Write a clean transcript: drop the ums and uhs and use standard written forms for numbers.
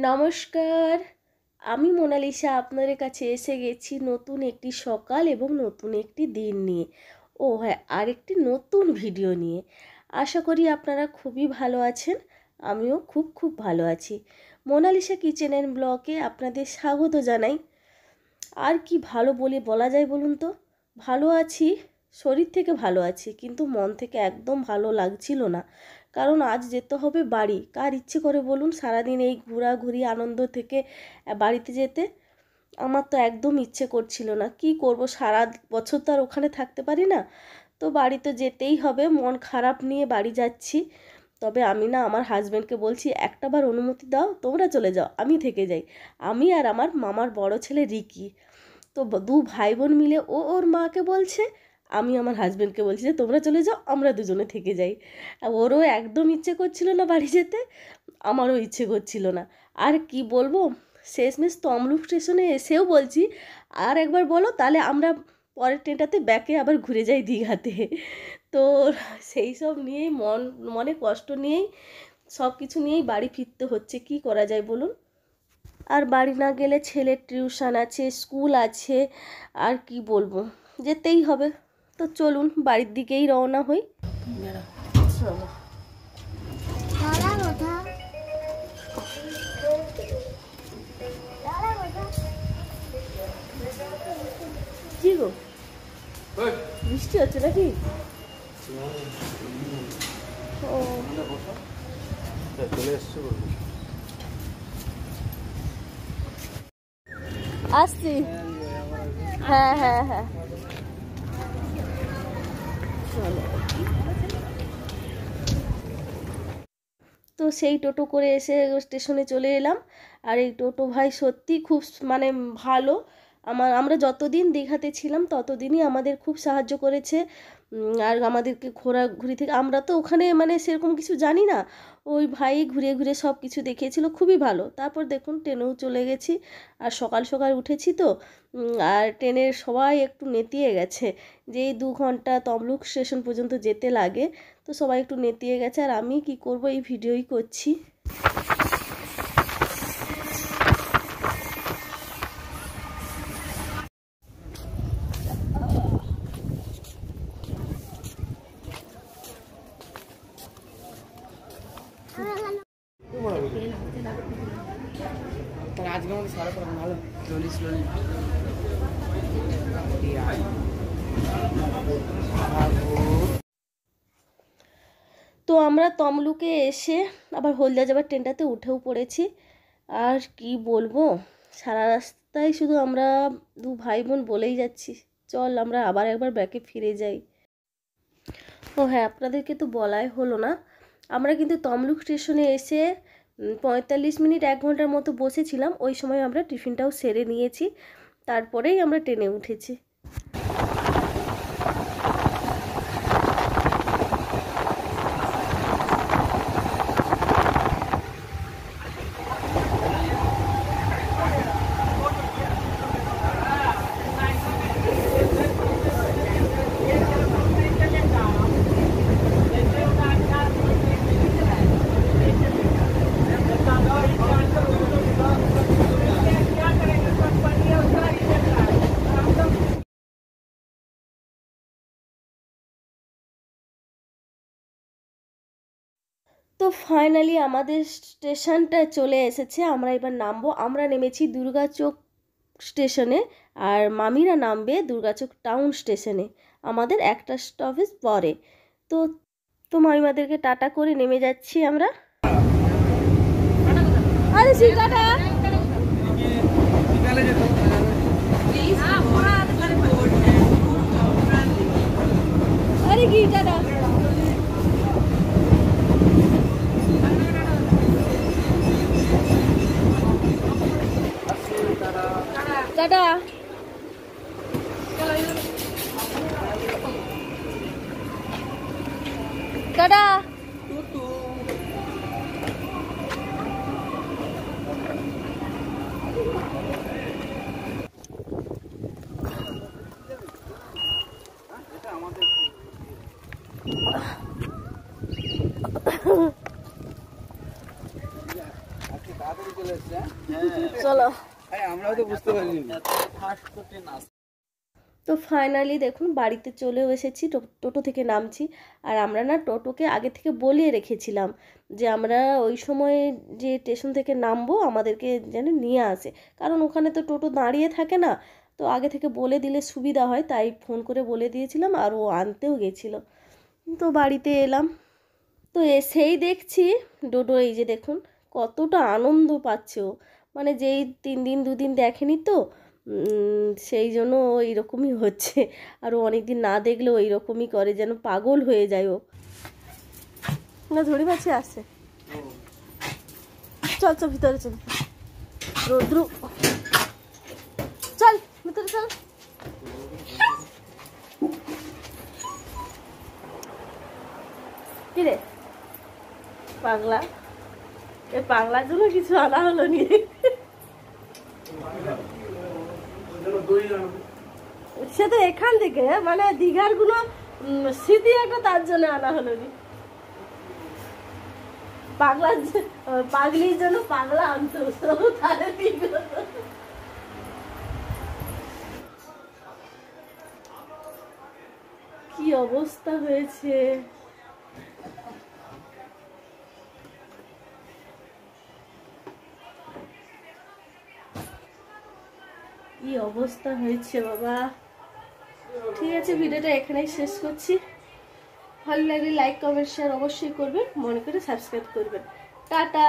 নমস্কার, আমি মোনালিসা আপনাদের কাছে এসে গেছি নতুন একটি সকাল এবং নতুন একটি দিন নিয়ে। ও হ্যাঁ, আরেকটি নতুন ভিডিও নিয়ে। আশা করি আপনারা খুবই ভালো আছেন, আমিও খুব ভালো আছি। মোনালিসা কিচেন অ্যান্ড ব্লগে আপনাদের স্বাগত জানাই। আর কি ভালো বলা যায় বলুন তো? ভালো আছি, শরীর থেকে ভালো আছি, কিন্তু মন থেকে একদম ভালো লাগছিল না। কারণ আজ যেতে হবে বাড়ি। কার ইচ্ছে করে বলুন সারাদিন এই ঘোরাঘুরি আনন্দ থেকে বাড়িতে যেতে? আমার তো একদম ইচ্ছে করছিল না। কি করব, সারা বছর তো আর ওখানে থাকতে পারি না। তো বাড়ি তো যেতেই হবে, মন খারাপ নিয়ে বাড়ি যাচ্ছি। তবে আমি না আমার হাজব্যান্ডকে বলছি, একটাবার অনুমতি দাও, তোমরা চলে যাও, আমি থেকে যাই। আমি আর আমার মামার বড় ছেলে রিকি, তো দু ভাই বোন মিলে ওর মাকে বলছে, আমি আমার হাজব্যান্ডকে বলছি যে তোমরা চলে যাও, আমরা দুজনে থেকে যাই। ওরও একদম ইচ্ছে করছিল না বাড়ি যেতে, আমারও ইচ্ছে করছিল না। আর কি বলবো, শেষমেশ তমলুক স্টেশনে এসেও বলছি আর একবার বলো, তাহলে আমরা পরের ট্রেনটাতে ব্যাকে আবার ঘুরে যাই দীঘাতে। তো সেই সব নিয়েই মনে কষ্ট নিয়েই সব কিছু নিয়েই বাড়ি ফিরতে হচ্ছে। কি করা যায় বলুন? আর বাড়ি না গেলে ছেলের টিউশন আছে, স্কুল আছে, আর কি বলবো, যেতেই হবে। তো চলুন বাড়ির দিকেই রওনা হই। চলো। কি গো, বৃষ্টি হচ্ছে নাকি? ও আসছি, হ্যাঁ হ্যাঁ হ্যাঁ চলো। তো সেই টোটো করে এসে স্টেশনে চলে এলাম। আর এই টোটো ভাই সত্যি খুব মানে ভালো। আমরা যতদিন দীঘাতে ছিলাম ততদিনই আমাদের খুব সাহায্য করেছে। আর আমাদেরকে ঘোরাঘুরি থেকে, আমরা তো ওখানে মানে সেরকম কিছু জানি না, ওই ভাই ঘুরে ঘুরে সব কিছু দেখিয়েছিল, খুবই ভালো। তারপর দেখুন ট্রেনেও চলে গেছি। আর সকাল সকাল উঠেছি তো, আর ট্রেনের সবাই একটু নেতিয়ে গেছে, যে এই 2 ঘন্টা তমলুক স্টেশন পর্যন্ত যেতে লাগে। তো সবাই একটু নেতিয়ে গেছে, আর আমি কি করব, এই ভিডিওই করছি। আজকে আমাদের সারা করে ভালো স্লোলি তো আমরা তমলুকে এসে আবার হলদিয়া যাবার ট্রেনটাতে উঠেও পড়েছি। আর কি বলবো, সারা রাস্তায় শুধু আমরা 2 ভাই বোন বলেই যাচ্ছি, চল আমরা আবার একবার ব্যাকে ফিরে যাই। ও হ্যাঁ, আপনাদেরকে তো বলাই হলো না, আমরা কিন্তু তমলুক স্টেশনে এসে 45 মিনিট 1 ঘন্টার মতো বসেছিলাম। ওই সময় আমরা টিফিনটাও সেরে নিয়েছি, তারপরেই আমরা ট্রেনে উঠেছি। তো ফাইনালি আমাদের স্টেশনটা চলে এসেছে, আমরা এবার নামবো। আমরা নেমেছি দুর্গাচক স্টেশনে, আর মামিরা নামবে দুর্গাচক টাউন স্টেশনে, আমাদের একটা স্টপেজ পরে। তো তো মামিমাদেরকে টাটা করে নেমে যাচ্ছি আমরা। আরে টাটা। আরে কি টাটা। টাটা। টাটা। চলো। আমরাও তো বুঝতে পারিনি। তো ফাইনালি দেখুন বাড়িতে চলেও এসেছি, টোটো থেকে নামছি। আর আমরা না টোটোকে আগে থেকে বলিয়ে রেখেছিলাম যে আমরা ওই সময় যে স্টেশন থেকে নামবো আমাদেরকে যেন নিয়ে আসে, কারণ ওখানে তো টোটো দাঁড়িয়ে থাকে না। তো আগে থেকে বলে দিলে সুবিধা হয়, তাই ফোন করে বলে দিয়েছিলাম, আর ও আনতেও গেছিলো। তো বাড়িতে এলাম, তো এসেই দেখছি ডোডো এই যে দেখুন কতটা আনন্দ পাচ্ছে ও, মানে যেই 3 দিন 2 দিন দেখেনি তো সেই জন্য ও এইরকমই হচ্ছে। আর ও অনেকদিন না দেখলেও এইরকমই করে, যেন পাগল হয়ে যায় ও। না ধরি মাছি আসছে, চল চল ভিতরে চল, রৌদ্র চল ভিতরে চল। কিরে পাগলা, এই পাগলার জন্য কিছু আনা হলো নি? সে তো এখান থেকে মানে দীঘার গুলো স্মৃতি একটা, তার জন্য আনা হলো নি। পাগলার পাগলির জন্য পাগলা আনতো, তাহলে ঠিক হতো। কি অবস্থা হয়েছে, কি অবস্থা হয়েছে বাবা। ঠিক আছে, ভিডিওটা এখানেই শেষ করছি। ভালো লাগলে লাইক কমেন্ট শেয়ার অবশ্যই করবেন, মনে করে সাবস্ক্রাইব করবেন। টাটা।